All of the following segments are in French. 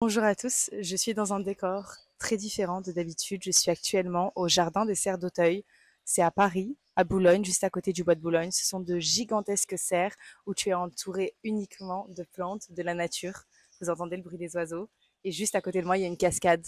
Bonjour à tous, je suis dans un décor très différent de d'habitude. Je suis actuellement au Jardin des Serres d'Auteuil. C'est à Paris, à Boulogne, juste à côté du bois de Boulogne. Ce sont de gigantesques serres où tu es entouré uniquement de plantes, de la nature. Vous entendez le bruit des oiseaux. Et juste à côté de moi, il y a une cascade.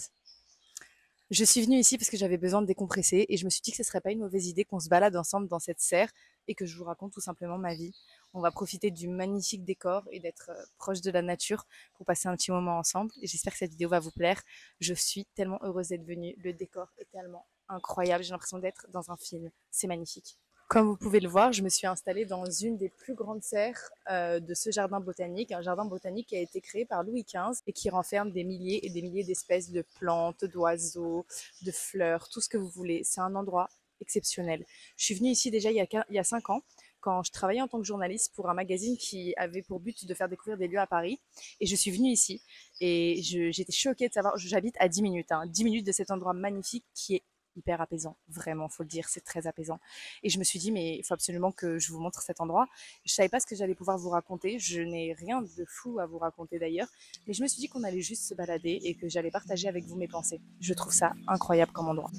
Je suis venue ici parce que j'avais besoin de décompresser et je me suis dit que ce serait pas une mauvaise idée qu'on se balade ensemble dans cette serre et que je vous raconte tout simplement ma vie. On va profiter du magnifique décor et d'être proche de la nature pour passer un petit moment ensemble. Et j'espère que cette vidéo va vous plaire. Je suis tellement heureuse d'être venue. Le décor est tellement incroyable. J'ai l'impression d'être dans un film. C'est magnifique. Comme vous pouvez le voir, je me suis installée dans une des plus grandes serres de ce jardin botanique, un jardin botanique qui a été créé par Louis XV et qui renferme des milliers et des milliers d'espèces de plantes, d'oiseaux, de fleurs, tout ce que vous voulez. C'est un endroit exceptionnel. Je suis venue ici déjà il y a 5 ans quand je travaillais en tant que journaliste pour un magazine qui avait pour but de faire découvrir des lieux à Paris. Et je suis venue ici et j'étais choquée de savoir, j'habite à 10 minutes, 10 minutes de cet endroit magnifique qui est hyper apaisant, vraiment, faut le dire, c'est très apaisant. Et je me suis dit, mais il faut absolument que je vous montre cet endroit. Je savais pas ce que j'allais pouvoir vous raconter. Je n'ai rien de fou à vous raconter d'ailleurs. Mais je me suis dit qu'on allait juste se balader et que j'allais partager avec vous mes pensées. Je trouve ça incroyable comme endroit.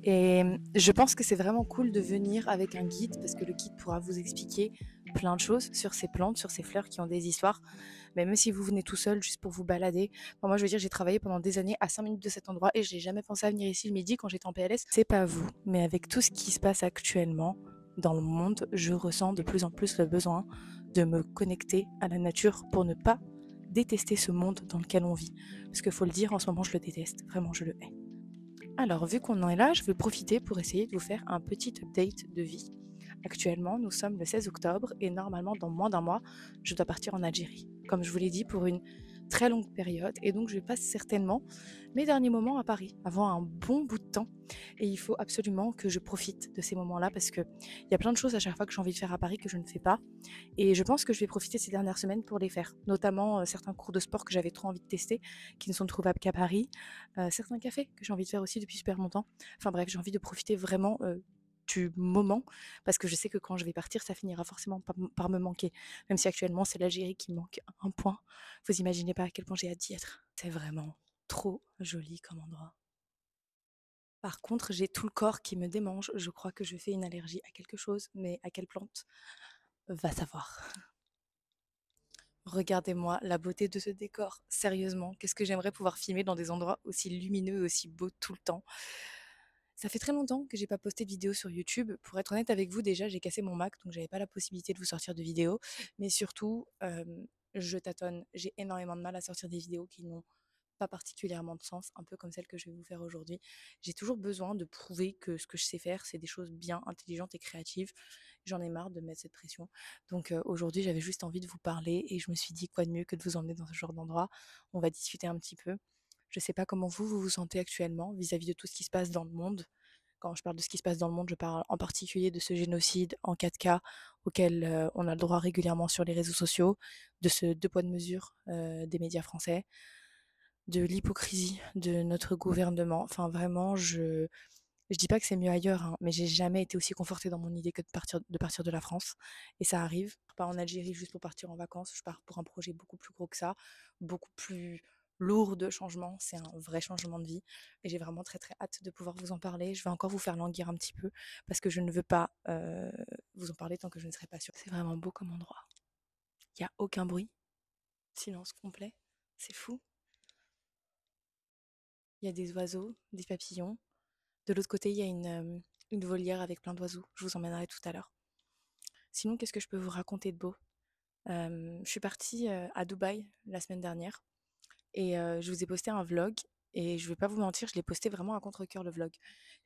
Et je pense que c'est vraiment cool de venir avec un guide parce que le guide pourra vous expliquer plein de choses sur ces plantes, sur ces fleurs qui ont des histoires. Mais même si vous venez tout seul juste pour vous balader, enfin, moi je veux dire, j'ai travaillé pendant des années à 5 minutes de cet endroit et j'ai jamais pensé à venir ici le midi quand j'étais en PLS. C'est pas vous, mais avec tout ce qui se passe actuellement dans le monde, je ressens de plus en plus le besoin de me connecter à la nature pour ne pas détester ce monde dans lequel on vit. Parce qu'il faut le dire, en ce moment je le déteste, vraiment je le hais. Alors, vu qu'on en est là, je vais profiter pour essayer de vous faire un petit update de vie. Actuellement, nous sommes le 16 octobre et normalement, dans moins d'un mois, je dois partir en Algérie. Comme je vous l'ai dit, pour une très longue période. Et donc, je passe certainement mes derniers moments à Paris, avant un bon bout de temps. Et il faut absolument que je profite de ces moments-là parce qu'il y a plein de choses à chaque fois que j'ai envie de faire à Paris que je ne fais pas. Et je pense que je vais profiter de ces dernières semaines pour les faire, notamment certains cours de sport que j'avais trop envie de tester, qui ne sont trouvables qu'à Paris, certains cafés que j'ai envie de faire aussi depuis super longtemps. Enfin bref, j'ai envie de profiter vraiment du moment, parce que je sais que quand je vais partir, ça finira forcément par me manquer. Même si actuellement, c'est l'Algérie qui me manque un point. Vous imaginez pas à quel point j'ai hâte d'y être. C'est vraiment trop joli comme endroit. Par contre, j'ai tout le corps qui me démange. Je crois que je fais une allergie à quelque chose, mais à quelle plante? Va savoir. Regardez-moi la beauté de ce décor. Sérieusement, qu'est-ce que j'aimerais pouvoir filmer dans des endroits aussi lumineux et aussi beaux tout le temps. Ça fait très longtemps que j'ai pas posté de vidéo sur YouTube. Pour être honnête avec vous, déjà, j'ai cassé mon Mac, donc j'avais pas la possibilité de vous sortir de vidéos. Mais surtout, je tâtonne. J'ai énormément de mal à sortir des vidéos qui n'ont pas particulièrement de sens, un peu comme celle que je vais vous faire aujourd'hui. J'ai toujours besoin de prouver que ce que je sais faire, c'est des choses bien intelligentes et créatives. J'en ai marre de mettre cette pression. Donc aujourd'hui, j'avais juste envie de vous parler et je me suis dit quoi de mieux que de vous emmener dans ce genre d'endroit. On va discuter un petit peu. Je sais pas comment vous vous sentez actuellement vis-à-vis de tout ce qui se passe dans le monde. Quand je parle de ce qui se passe dans le monde, je parle en particulier de ce génocide en 4K auquel on a le droit régulièrement sur les réseaux sociaux, de ce deux poids de mesure des médias français, de l'hypocrisie de notre gouvernement. Enfin, vraiment, je dis pas que c'est mieux ailleurs, hein, mais j'ai jamais été aussi confortée dans mon idée que de partir de la France. Et ça arrive. Je pars pas en Algérie juste pour partir en vacances. Je pars pour un projet beaucoup plus gros que ça, beaucoup plus lourd de changement. C'est un vrai changement de vie. Et j'ai vraiment très très hâte de pouvoir vous en parler. Je vais encore vous faire languir un petit peu parce que je ne veux pas vous en parler tant que je ne serai pas sûre. C'est vraiment beau comme endroit. Il y a aucun bruit. Silence complet. C'est fou. Il y a des oiseaux, des papillons. De l'autre côté, il y a une volière avec plein d'oiseaux. Je vous emmènerai tout à l'heure. Sinon, qu'est-ce que je peux vous raconter de beau? Je suis partie à Dubaï la semaine dernière et je vous ai posté un vlog et je vais pas vous mentir, je l'ai posté vraiment à contre-cœur le vlog.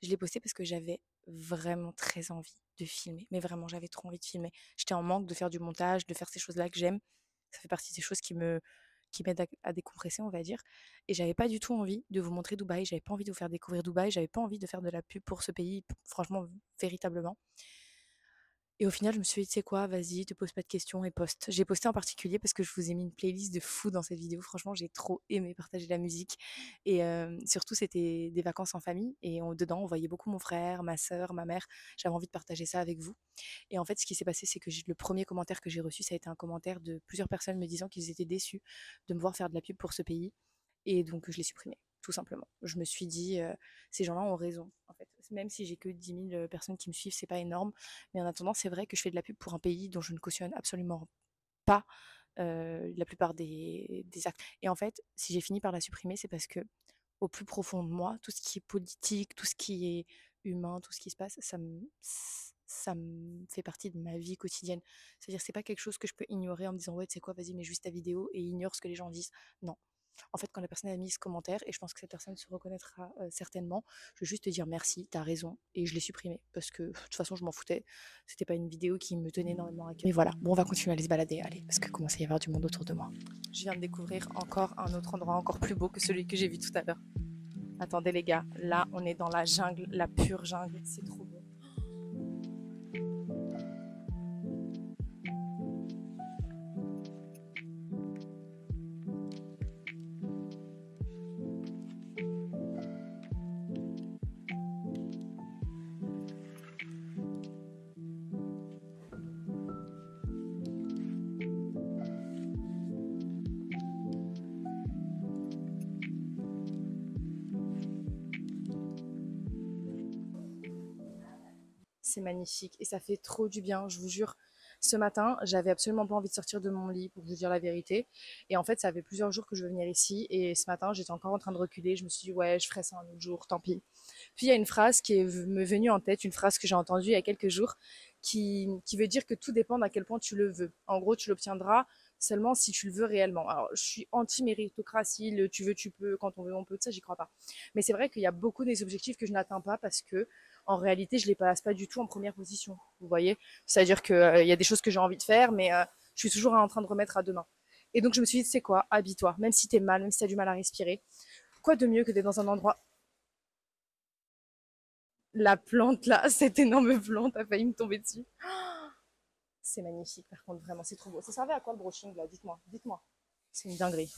Je l'ai posté parce que j'avais vraiment très envie de filmer, mais vraiment j'avais trop envie de filmer. J'étais en manque de faire du montage, de faire ces choses-là que j'aime. Ça fait partie des choses qui m'aide à décompresser, on va dire. Et j'avais pas du tout envie de vous montrer Dubaï, j'avais pas envie de vous faire découvrir Dubaï, j'avais pas envie de faire de la pub pour ce pays, franchement, véritablement. Et au final, je me suis dit, tu sais quoi, vas-y, te pose pas de questions et poste. J'ai posté en particulier parce que je vous ai mis une playlist de fou dans cette vidéo. Franchement, j'ai trop aimé partager la musique. Et surtout, c'était des vacances en famille. Et dedans, on voyait beaucoup mon frère, ma sœur, ma mère. J'avais envie de partager ça avec vous. Et en fait, ce qui s'est passé, c'est que le premier commentaire que j'ai reçu, ça a été un commentaire de plusieurs personnes me disant qu'ils étaient déçus de me voir faire de la pub pour ce pays. Et donc, je l'ai supprimé, tout simplement. Je me suis dit, ces gens-là ont raison, en fait. Même si j'ai que 10 000 personnes qui me suivent, c'est pas énorme. Mais en attendant, c'est vrai que je fais de la pub pour un pays dont je ne cautionne absolument pas la plupart des actes. Et en fait, si j'ai fini par la supprimer, c'est parce que, au plus profond de moi, tout ce qui est politique, tout ce qui est humain, tout ce qui se passe, ça me fait partie de ma vie quotidienne. C'est-à-dire, c'est pas quelque chose que je peux ignorer en me disant, ouais, tu sais quoi, vas-y, mets juste ta vidéo et ignore ce que les gens disent. Non. En fait, quand la personne a mis ce commentaire, et je pense que cette personne se reconnaîtra certainement, je vais juste te dire merci, t'as raison, et je l'ai supprimé parce que de toute façon, je m'en foutais. C'était pas une vidéo qui me tenait énormément à cœur. Mais voilà, bon, on va continuer à aller se balader, allez, parce que commence à y avoir du monde autour de moi. Je viens de découvrir encore un autre endroit encore plus beau que celui que j'ai vu tout à l'heure. Attendez les gars, là, on est dans la jungle, la pure jungle, c'est trop beau. C'est magnifique et ça fait trop du bien, je vous jure. Ce matin, j'avais absolument pas envie de sortir de mon lit pour vous dire la vérité. Et en fait, ça fait plusieurs jours que je veux venir ici. Et ce matin, j'étais encore en train de reculer. Je me suis dit, ouais, je ferai ça un autre jour, tant pis. Puis il y a une phrase qui est me venue en tête, une phrase que j'ai entendue il y a quelques jours, qui veut dire que tout dépend d'à quel point tu le veux. En gros, tu l'obtiendras seulement si tu le veux réellement. Alors, je suis anti-méritocratie, le tu veux, tu peux, quand on veut, on peut, ça, j'y crois pas. Mais c'est vrai qu'il y a beaucoup des objectifs que je n'atteins pas parce que en réalité, je les passe pas du tout en première position. Vous voyez, c'est-à-dire que y a des choses que j'ai envie de faire, mais je suis toujours en train de remettre à demain. Et donc je me suis dit, c'est quoi, habille-toi, même si t'es mal, même si t'as du mal à respirer. Quoi de mieux que d'être dans un endroit. La plante là, cette énorme plante a failli me tomber dessus. C'est magnifique, par contre, vraiment, c'est trop beau. Ça servait à quoi le brushing là? Dites-moi, dites-moi. C'est une dinguerie.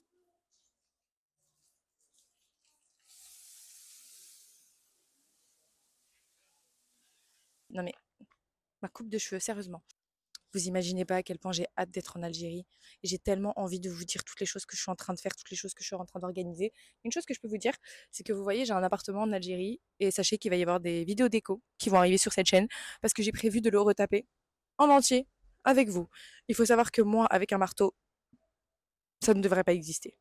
Non mais, ma coupe de cheveux, sérieusement. Vous imaginez pas à quel point j'ai hâte d'être en Algérie. Et j'ai tellement envie de vous dire toutes les choses que je suis en train de faire, toutes les choses que je suis en train d'organiser. Une chose que je peux vous dire, c'est que vous voyez, j'ai un appartement en Algérie et sachez qu'il va y avoir des vidéos déco qui vont arriver sur cette chaîne parce que j'ai prévu de le retaper en entier avec vous. Il faut savoir que moi, avec un marteau, ça ne devrait pas exister.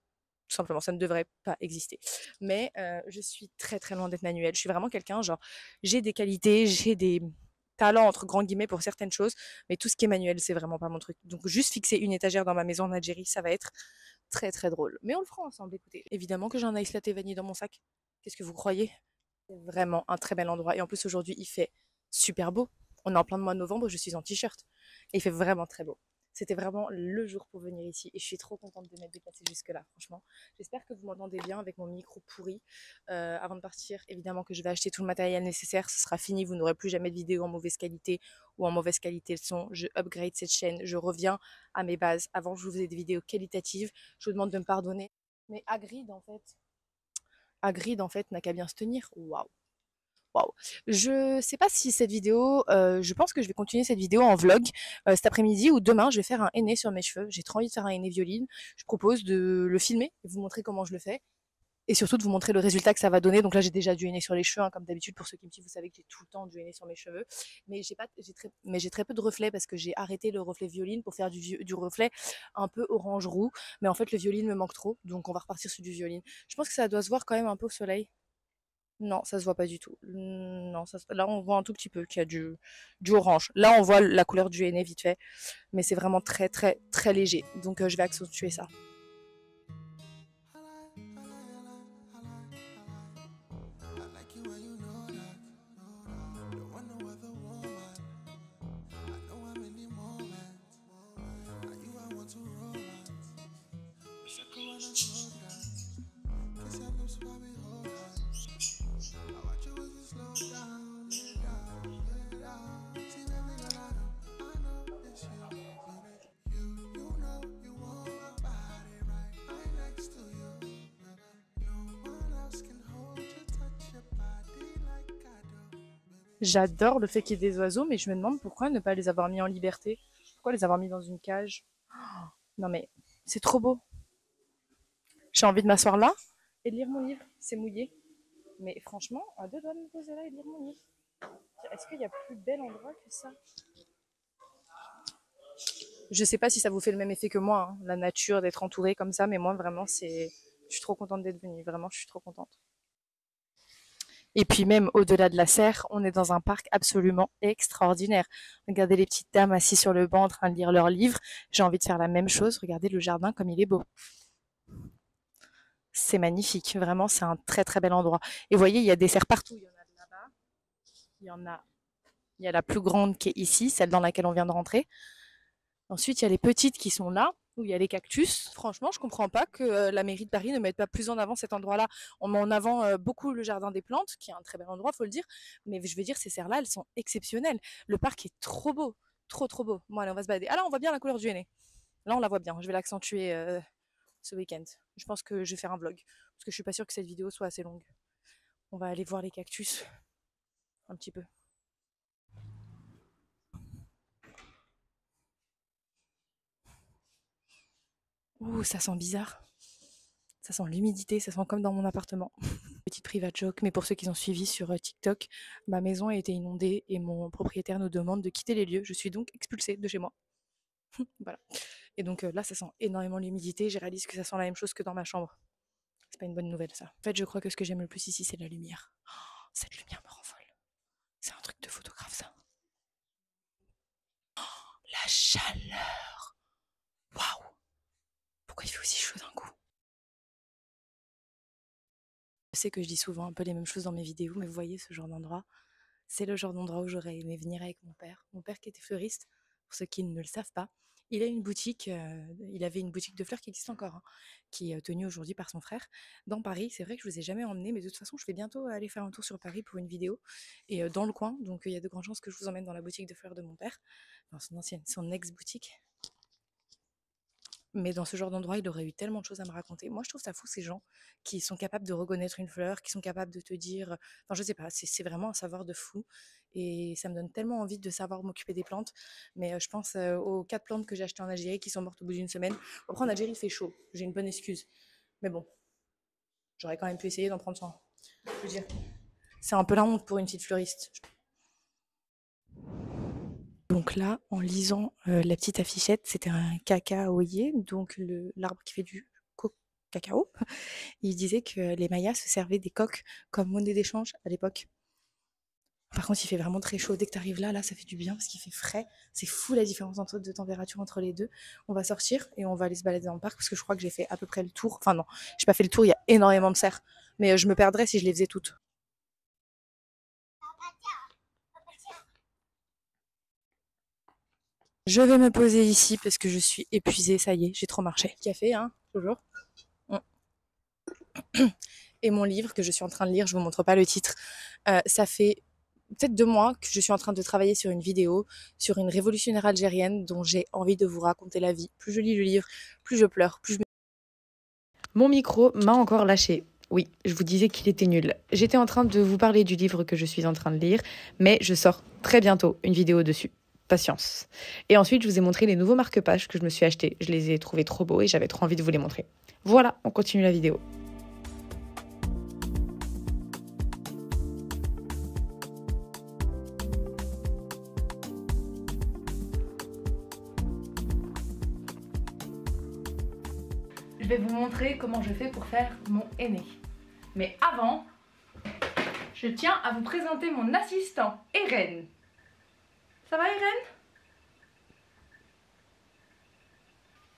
Tout simplement, ça ne devrait pas exister. Mais je suis très très loin d'être manuelle. Je suis vraiment quelqu'un, genre, j'ai des qualités, j'ai des talents entre grands guillemets pour certaines choses, mais tout ce qui est manuel, c'est vraiment pas mon truc. Donc juste fixer une étagère dans ma maison en Algérie, ça va être très très drôle. Mais on le fera ensemble, écoutez. Évidemment que j'ai un ice latte vanille dans mon sac. Qu'est-ce que vous croyez? C'est vraiment un très bel endroit. Et en plus aujourd'hui, il fait super beau. On est en plein de mois de novembre, je suis en t-shirt. Et il fait vraiment très beau. C'était vraiment le jour pour venir ici et je suis trop contente de m'être déplacée jusque-là, franchement. J'espère que vous m'entendez bien avec mon micro pourri. Avant de partir, évidemment que je vais acheter tout le matériel nécessaire. Ce sera fini, vous n'aurez plus jamais de vidéo en mauvaise qualité ou en mauvaise qualité de son. Je upgrade cette chaîne, je reviens à mes bases. Avant, je vous faisais des vidéos qualitatives. Je vous demande de me pardonner. Mais Hagrid, en fait, n'a qu'à bien se tenir. Waouh. Waouh. Je sais pas si cette vidéo, je pense que je vais continuer cette vidéo en vlog cet après-midi ou demain. Je vais faire un henné sur mes cheveux. J'ai trop envie de faire un henné violine. Je propose de le filmer et vous montrer comment je le fais. Et surtout de vous montrer le résultat que ça va donner. Donc là, j'ai déjà du henné sur les cheveux, hein, comme d'habitude. Pour ceux qui me suivent, vous savez que j'ai tout le temps du henné sur mes cheveux. Mais j'ai très peu de reflets parce que j'ai arrêté le reflet violine pour faire du reflet un peu orange roux. Mais en fait, le violine me manque trop. Donc on va repartir sur du violine. Je pense que ça doit se voir quand même un peu au soleil. Non, ça se voit pas du tout. Non, là on voit un tout petit peu qu'il y a du orange. Là on voit la couleur du henné vite fait, mais c'est vraiment très très très léger. Donc je vais accentuer ça. J'adore le fait qu'il y ait des oiseaux, mais je me demande pourquoi ne pas les avoir mis en liberté. Pourquoi les avoir mis dans une cage? Non mais c'est trop beau. J'ai envie de m'asseoir là et de lire mon livre. C'est mouillé. Mais franchement, à deux doigts de me poser là et de lire mon livre. Est-ce qu'il y a plus bel endroit que ça? Je sais pas si ça vous fait le même effet que moi, hein, la nature, d'être entourée comme ça, mais moi vraiment c'est. Je suis trop contente d'être venue. Vraiment, je suis trop contente. Et puis même au-delà de la serre, on est dans un parc absolument extraordinaire. Regardez les petites dames assises sur le banc en train de lire leurs livres. J'ai envie de faire la même chose. Regardez le jardin comme il est beau. C'est magnifique. Vraiment, c'est un très très bel endroit. Et vous voyez, il y a des serres partout. Il y en a de là-bas. Il y en a. Il y a la plus grande qui est ici, celle dans laquelle on vient de rentrer. Ensuite, il y a les petites qui sont là, où il y a les cactus. Franchement, je ne comprends pas que la mairie de Paris ne mette pas plus en avant cet endroit-là. On met en avant beaucoup le jardin des plantes, qui est un très bel endroit, faut le dire. Mais je veux dire, ces serres-là, elles sont exceptionnelles. Le parc est trop beau, trop trop beau. Bon, allez, on va se balader. Ah là, on voit bien la couleur du henné. Là, on la voit bien. Je vais l'accentuer ce week-end. Je pense que je vais faire un vlog, parce que je suis pas sûre que cette vidéo soit assez longue. On va aller voir les cactus un petit peu. Ouh, ça sent bizarre. Ça sent l'humidité, ça sent comme dans mon appartement. Petite private joke, mais pour ceux qui ont suivi sur TikTok, ma maison a été inondée et mon propriétaire nous demande de quitter les lieux. Je suis donc expulsée de chez moi. Voilà. Et donc là, ça sent énormément l'humidité. J'ai réalisé que ça sent la même chose que dans ma chambre. C'est pas une bonne nouvelle, ça. En fait, je crois que ce que j'aime le plus ici, c'est la lumière. Oh, cette lumière me rend folle. C'est un truc de photographe, ça. Oh, la chaleur. Waouh. Pourquoi il fait aussi chaud d'un coup? Je sais que je dis souvent un peu les mêmes choses dans mes vidéos, mais vous voyez ce genre d'endroit, c'est le genre d'endroit où j'aurais aimé venir avec mon père. Mon père qui était fleuriste, pour ceux qui ne le savent pas, il a une boutique, il avait une boutique de fleurs qui existe encore, hein, qui est tenue aujourd'hui par son frère dans Paris. C'est vrai que je vous ai jamais emmené, mais de toute façon, je vais bientôt aller faire un tour sur Paris pour une vidéo et dans le coin, donc il y a de grandes chances que je vous emmène dans la boutique de fleurs de mon père, dans son ex-boutique. Mais dans ce genre d'endroit, il aurait eu tellement de choses à me raconter. Moi, je trouve ça fou, ces gens qui sont capables de reconnaître une fleur, qui sont capables de te dire. Enfin, je sais pas, c'est vraiment un savoir de fou. Et ça me donne tellement envie de savoir m'occuper des plantes. Mais je pense aux 4 plantes que j'ai achetées en Algérie qui sont mortes au bout d'une semaine. Après, en Algérie, il fait chaud. J'ai une bonne excuse. Mais bon, j'aurais quand même pu essayer d'en prendre soin. Je veux dire, c'est un peu la honte pour une petite fleuriste. Donc là, en lisant la petite affichette, c'était un cacaoyer, donc l'arbre qui fait du cacao. Il disait que les Mayas se servaient des coques comme monnaie d'échange à l'époque. Par contre, il fait vraiment très chaud. Dès que tu arrives là, ça fait du bien parce qu'il fait frais. C'est fou la différence de température entre les deux. On va sortir et on va aller se balader dans le parc parce que je crois que j'ai fait à peu près le tour. Enfin non, j'ai pas fait le tour, il y a énormément de serres. Mais je me perdrais si je les faisais toutes. Je vais me poser ici parce que je suis épuisée, ça y est, j'ai trop marché. Café, hein, toujours. Et mon livre que je suis en train de lire, je vous montre pas le titre. Ça fait peut-être 2 mois que je suis en train de travailler sur une vidéo sur une révolutionnaire algérienne dont j'ai envie de vous raconter la vie. Plus je lis le livre, plus je pleure, plus je me... Mon micro m'a encore lâché. Oui, je vous disais qu'il était nul. J'étais en train de vous parler du livre que je suis en train de lire, mais je sors très bientôt une vidéo dessus. Patience. Et ensuite, je vous ai montré les nouveaux marque-pages que je me suis achetés. Je les ai trouvés trop beaux et j'avais trop envie de vous les montrer. Voilà, on continue la vidéo. Je vais vous montrer comment je fais pour faire mon henné. Mais avant, je tiens à vous présenter mon assistant, Eren. Ça va, Eren?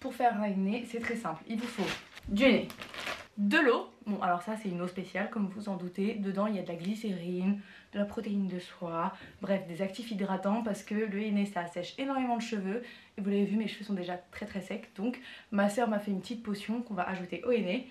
Pour faire un henné, c'est très simple. Il vous faut du henné, de l'eau. Bon, alors ça, c'est une eau spéciale, comme vous en doutez. Dedans, il y a de la glycérine, de la protéine de soie, bref, des actifs hydratants parce que le henné, ça assèche énormément de cheveux. Et vous l'avez vu, mes cheveux sont déjà très très secs. Donc, ma soeur m'a fait une petite potion qu'on va ajouter au henné.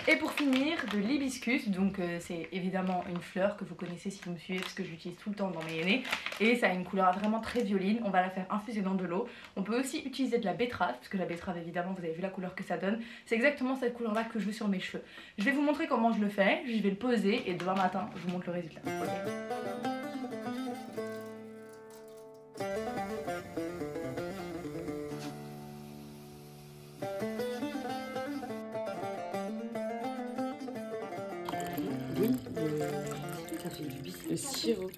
Et pour finir, de l'hibiscus, donc c'est évidemment une fleur que vous connaissez si vous me suivez parce que j'utilise tout le temps dans mes hennées. Et ça a une couleur vraiment très violine, on va la faire infuser dans de l'eau. On peut aussi utiliser de la betterave, parce que la betterave évidemment vous avez vu la couleur que ça donne. C'est exactement cette couleur là que je veux sur mes cheveux. Je vais vous montrer comment je le fais, je vais le poser et demain matin je vous montre le résultat. Ça fait du biscuit. Le sirop.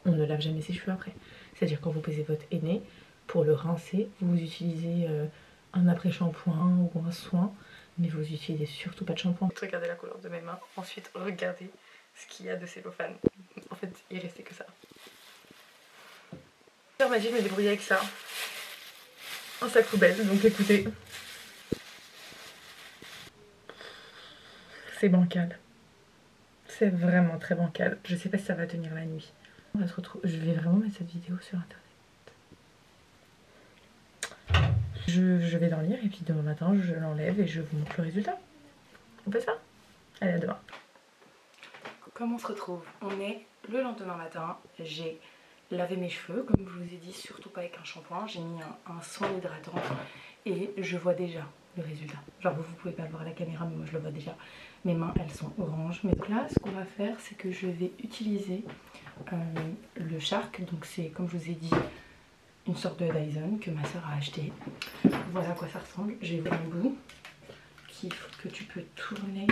On ne lave jamais ses cheveux après. C'est-à-dire quand vous posez votre henné, pour le rincer, vous utilisez un après-shampoing ou un soin, mais vous utilisez surtout pas de shampoing. Regardez la couleur de mes mains, ensuite regardez ce qu'il y a de cellophane. En fait, il restait que ça. Faire magie, je me débrouille avec ça. Un sac poubelle, donc écoutez. C'est bancal. C'est vraiment très bancal. Je sais pas si ça va tenir la nuit. On va se retrouver. Je vais vraiment mettre cette vidéo sur internet. Je vais dormir et puis demain matin je l'enlève et je vous montre le résultat. On fait ça? Allez, à demain. Comment on se retrouve? On est le lendemain matin. J'ai lavé mes cheveux, comme je vous ai dit, surtout pas avec un shampoing. J'ai mis un soin hydratant et je vois déjà le résultat. Genre vous pouvez pas le voir à la caméra, mais moi je le vois déjà. Mes mains elles sont oranges. Mais donc là ce qu'on va faire c'est que je vais utiliser le Shark. Donc c'est comme je vous ai dit une sorte de Dyson que ma soeur a acheté. Voilà à quoi ça ressemble. J'ai vu un bout que tu peux tourner.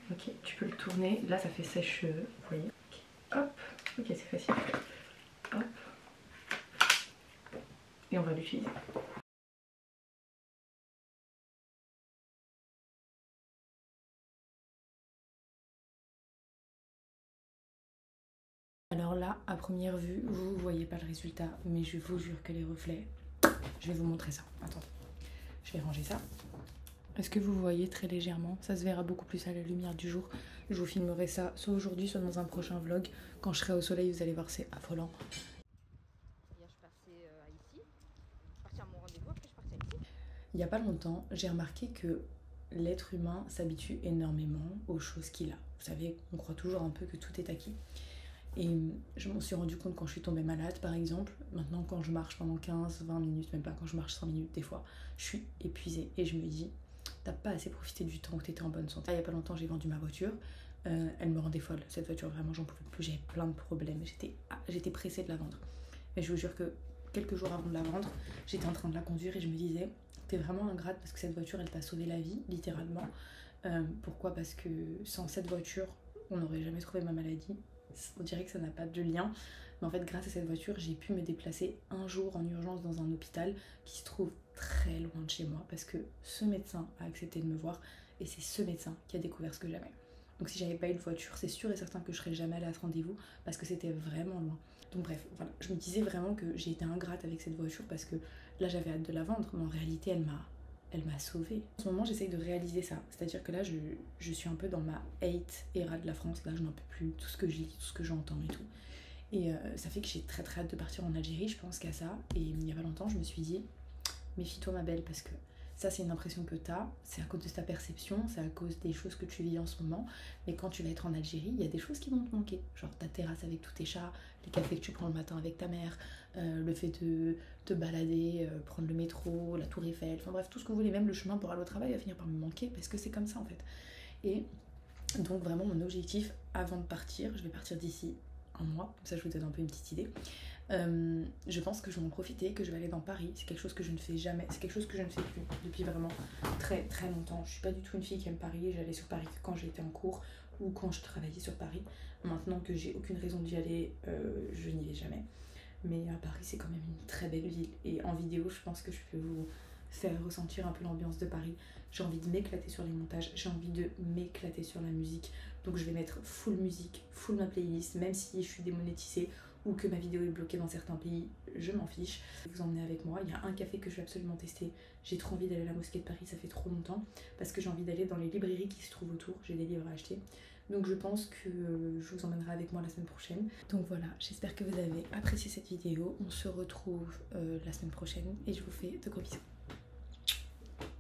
Ok, tu peux le tourner. Là ça fait sèche-cheveux, vous voyez. Hop, ok c'est facile. Hop. Et on va l'utiliser. Alors là, à première vue, vous voyez pas le résultat, mais je vous jure que les reflets, je vais vous montrer ça. Attendez, je vais ranger ça. Est-ce que vous voyez très légèrement? Ça se verra beaucoup plus à la lumière du jour. Je vous filmerai ça soit aujourd'hui, soit dans un prochain vlog. Quand je serai au soleil, vous allez voir, c'est affolant. Hier, je partais à ici. Je partais à mon rendez-vous, après je partais à ici. Il n'y a pas longtemps, j'ai remarqué que l'être humain s'habitue énormément aux choses qu'il a. Vous savez, on croit toujours un peu que tout est acquis. Et je m'en suis rendu compte quand je suis tombée malade par exemple. Maintenant quand je marche pendant 15-20 minutes, même pas quand je marche 5 minutes des fois, je suis épuisée et je me dis t'as pas assez profité du temps où t'étais en bonne santé. Il y a pas longtemps j'ai vendu ma voiture, elle me rendait folle cette voiture, vraiment j'en pouvais plus, j'avais plein de problèmes, j'étais pressée de la vendre. Mais je vous jure que quelques jours avant de la vendre, j'étais en train de la conduire et je me disais t'es vraiment ingrate parce que cette voiture elle t'a sauvé la vie littéralement. Pourquoi? Parce que sans cette voiture on n'aurait jamais trouvé ma maladie. On dirait que ça n'a pas de lien, mais en fait grâce à cette voiture j'ai pu me déplacer un jour en urgence dans un hôpital qui se trouve très loin de chez moi parce que ce médecin a accepté de me voir et c'est ce médecin qui a découvert ce que j'avais. Donc si j'avais pas eu de voiture, c'est sûr et certain que je serais jamais allée à ce rendez-vous parce que c'était vraiment loin. Donc bref, voilà, je me disais vraiment que j'ai été ingrate avec cette voiture parce que là j'avais hâte de la vendre, mais en réalité elle m'a sauvée. En ce moment j'essaye de réaliser ça, c'est-à-dire que là je suis un peu dans ma hate era de la France, là je n'en peux plus, tout ce que je lis, tout ce que j'entends et tout. Et ça fait que j'ai très très hâte de partir en Algérie, je pense qu'à ça. Et il y a pas longtemps je me suis dit, méfie-toi ma belle, parce que ça c'est une impression que t'as, c'est à cause de ta perception, c'est à cause des choses que tu vis en ce moment. Mais quand tu vas être en Algérie, il y a des choses qui vont te manquer, genre ta terrasse avec tous tes chats, les cafés que tu prends le matin avec ta mère, le fait de te balader, prendre le métro, la tour Eiffel, enfin bref tout ce que vous voulez, même le chemin pour aller au travail va finir par me manquer parce que c'est comme ça en fait. Et donc vraiment mon objectif avant de partir, je vais partir d'ici un mois, comme ça je vous donne un peu une petite idée. Je pense que je vais en profiter, que je vais aller dans Paris. C'est quelque chose que je ne fais jamais, c'est quelque chose que je ne fais plus depuis vraiment très très longtemps. Je suis pas du tout une fille qui aime Paris, j'allais sur Paris que quand j'étais en cours ou quand je travaillais sur Paris. Maintenant que j'ai aucune raison d'y aller, je n'y vais jamais. Mais à Paris c'est quand même une très belle ville et en vidéo je pense que je peux vous faire ressentir un peu l'ambiance de Paris. J'ai envie de m'éclater sur les montages, j'ai envie de m'éclater sur la musique. Donc je vais mettre full musique, full ma playlist, même si je suis démonétisée, ou que ma vidéo est bloquée dans certains pays, je m'en fiche. Vous emmenez avec moi. Il y a un café que je vais absolument tester. J'ai trop envie d'aller à la mosquée de Paris, ça fait trop longtemps, parce que j'ai envie d'aller dans les librairies qui se trouvent autour. J'ai des livres à acheter. Donc je pense que je vous emmènerai avec moi la semaine prochaine. Donc voilà, j'espère que vous avez apprécié cette vidéo. On se retrouve la semaine prochaine et je vous fais de gros bisous.